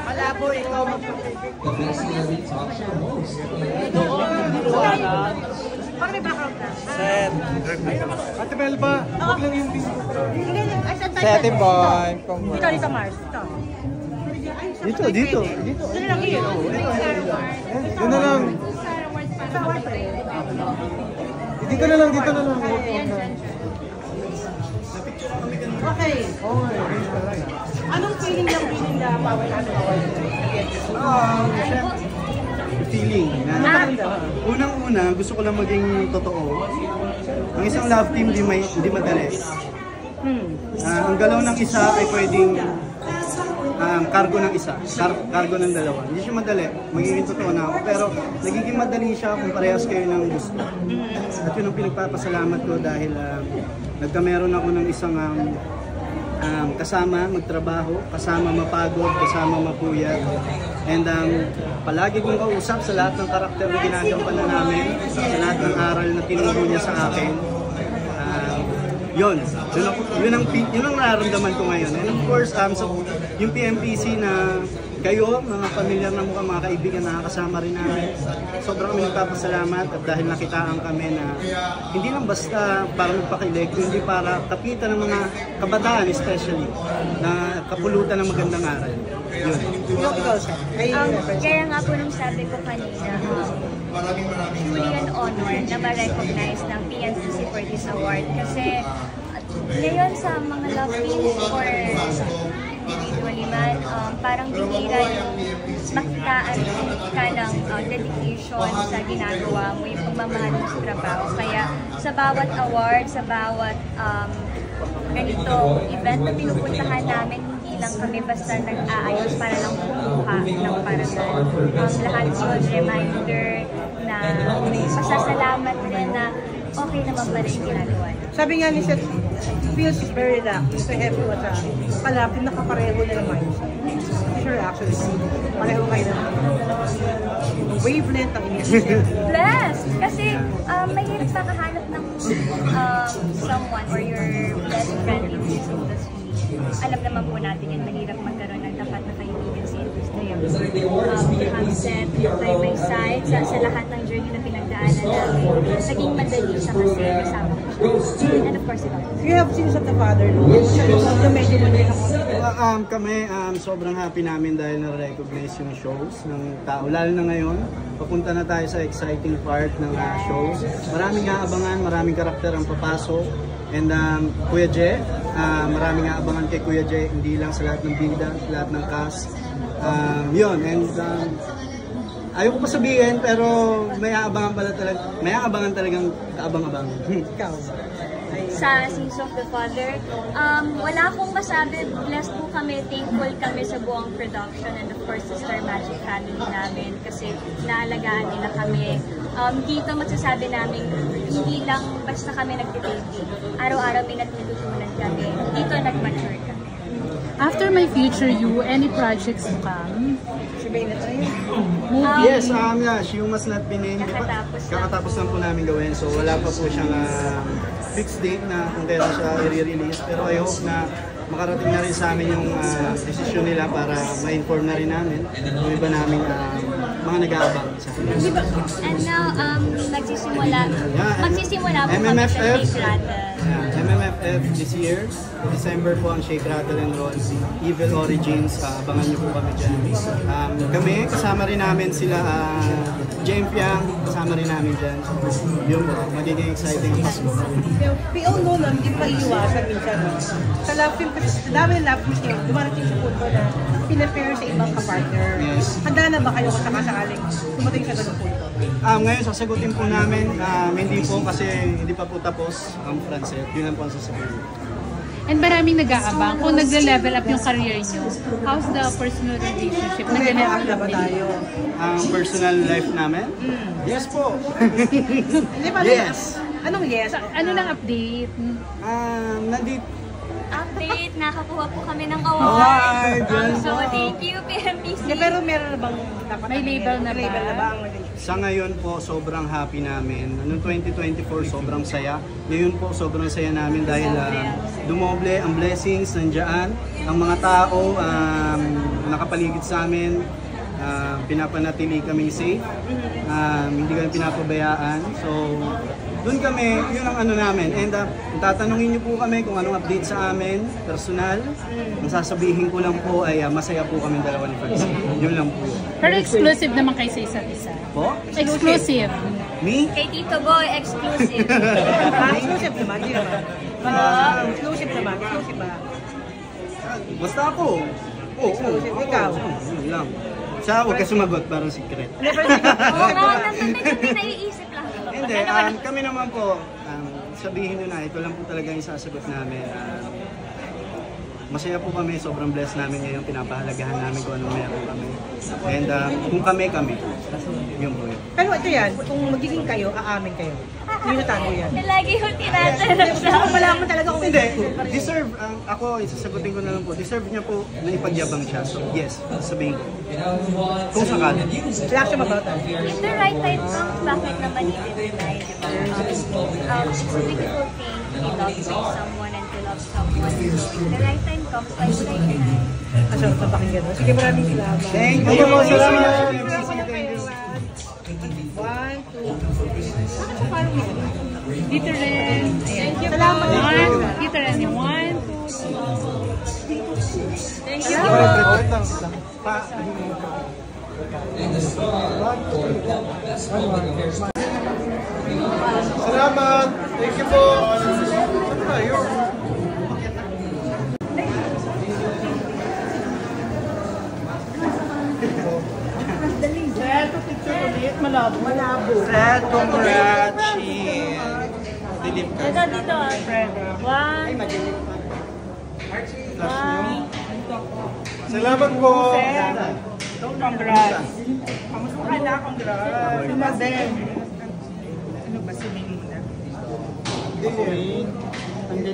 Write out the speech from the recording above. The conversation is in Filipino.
Malabo ikaw The best celebrity talk show host. Parang may background na. Set. Ate Belba, huwag lang yung video. Setting boy. Dito, Mars. Dito. Dito. Dito na lang yun. Yun na lang. Dito na lang. Okay. Anong feeling na bawal natin Feeling na unang-una gusto ko lang maging totoo. Ang isang love team hindi madali. Ang galaw ng isa ay pwedeng cargo ng isa, cargo ng dalawa. Hindi siya madali, magiging totoo na ako. Pero nagiging madali siya kung parehas kayo ng gusto. At yun ang pinagpapasalamat ko dahil nagkameron ako ng isang kasama magtrabaho, kasama mapagod, kasama mapuyat. And palagi kong kausap sa lahat ng karakter na ginagampanan namin, sa lahat ng aral na tinuro niya sa akin. Yun ang nararamdaman ko ngayon. And of course, yung PMPC na kayo, mga pamilyar na mukha, mga kaibigan na nakakasama rin namin, sobrang kami nagpapasalamat at dahil nakitaan kami na hindi lang basta para magpakilig, kundi para kapitan ng mga kabataan especially na kapulutan ng magandang aral. Yun. Kaya nga po nung sabi ko kanina, truly an honor na ma-recognize ng PNCC for this award kasi ngayon sa mga love teams or individually man, parang bihira yung makitaan ka ng dedication sa ginagawa mo, yung pagmamahal mo sa trabaho. Kaya sa bawat award, sa bawat ganito event na pinupuntahan namin, hindi lang kami basta nag-aayos para lang kumuha ng parangal. Lahat yun, reminder na may pasasalamat rin na okay naman pala yung ginagawa. Sabi nga ni Seth, feels very relaxed to have you at a kalapin na kapareho na naman. Sure, actually, pareho kayo na wavelength ang inisip. Blessed! Kasi mahirap makahanap ng someone or your best friend in this industry. Alam naman po natin yan, mahirap magkaroon ng tapat na kaibigan sa industry. Have Seth by my side sa lahat ng journey na pinagdaanan namin. Naging madali siya kasi kasama ko siya. And of course, ikaw. You have seen sa The Father, no? Yung medyo madali ako. Kami, sobrang happy namin dahil na-recognize yung shows ng tao. Lalo na ngayon, papunta na tayo sa exciting part ng shows. Maraming aabangan, maraming karakter ang papasok. And Kuya Je, maraming aabangan kay Kuya Je, hindi lang sa lahat ng bida, sa lahat ng cast. Yun, and ayoko pa sabihin, pero may aabangan talagang kaabang-abang. Ikaw. Sa Scenes of the Father, wala akong masabi. Blessed po kami, thankful kami sa buong production and of course sa Star Magic family namin kasi naalagaan nila kami. Dito masasabi namin, hindi lang basta kami nagtitaping. Araw-araw may natututunan kami. Dito nag-mature kami. After My Future You, any projects to come? Yes, She Must Not Be Named. Kakatapos lang po namin gawin. So wala pa po siyang fixed date na kung kailan siya i-release. Pero I hope na makarating na rin sa amin yung desisyon nila para ma-inform na rin namin yung iba namin mga nag-aabang sa akin. And now, magsisimula po kami sa Shake Rattle. MMFF this year, December po ang Shake Rattle and Roll, Evil Origins, abangan niyo po kami dyan. Kami, kasama rin namin sila, James Piang, kasama rin namin dyan. Yun po, magiging exciting ang Pasko. We all know na hindi pa iiwasan minsan. Sa love film, kasi dami ng love film niyo, dumarating sa punto na pinapair sa ibang kapartner. Yes. Handa na ba kayo kung sakasakaling dumating sa ganung punto? Ngayon, sasagutin po namin, hindi po kasi hindi pa po tapos ang Francet. Yun lang po ang sasagutin. And maraming nag-aabang kung nagle-level up yung career nyo. How's the personal relationship? Nagle-level up ba tayo? Ang personal life namin? Yes po. Yes. Anong yes? Ano lang update? Update, nakakuha po kami ng award. So, thank you, PMPC. Pero meron na bang dapat May label na ba? ang Sa ngayon po, sobrang happy namin. Noong 2024, sobrang saya. Ngayon po, sobrang saya namin dahil dumoble ang blessings nandiyan. ang mga tao nakapaligid sa amin, pinapanatili kaming safe, hindi kami pinapabayaan. So, doon kami, yun ang ano namin. And tatanungin niyo po kami kung anong update sa amin, personal. Ang sasabihin ko lang po ay masaya po kami dalawa ni Francine. Yun lang po. Pero exclusive naman kayo sa isa't isa. Po? Exclusive. Me? Kay Tito Boy, exclusive. Exclusive naman, di naman. Exclusive naman, exclusive ba? Basta ako. Exclusive, ikaw. Yun lang. Siya, huwag ka sumagot, parang secret. Oo nga, nandun naiisip lang. Hindi, kami naman po, sabihin nyo na, ito lang po talaga yung sasagot namin. Masaya po kami, sobrang blessed namin ngayon, pinapahalagahan namin kung anong meron kami. And kung kami, yun po yun. Pero ito yan, kung magiging kayo, aamin kayo. Hindi natago yan. Lagi yung tinatanong sa Gusto ko malaman talaga kung Hindi, deserve, ako, isasagutin ko na lang po, deserve niya po na ipagyabang siya. So yes, sabihin ko. Kung sakali. reaction about that. If the right time comes, bakit naman i-deny, di ba? It's a beautiful thing to be loved by someone and to love someone. So if the right time comes, why would I deny? Asa, papakinggan mo. Sige, maraming salamat. Thank you! Salamat. 1, 2, 3. Bakit sa parang Dito rin. Thank you. Salamat. Dito rin. 1, 2, 3. Thank you. Salamat. Thank you po. Saan tayo? Fred, congrats. Dilim ka. Ito dito, Fred. 1, Salamat po. Congrats. Kamusta ka na? Congrats. Ano ba din? Ano ba sabihin mo na? Hindi.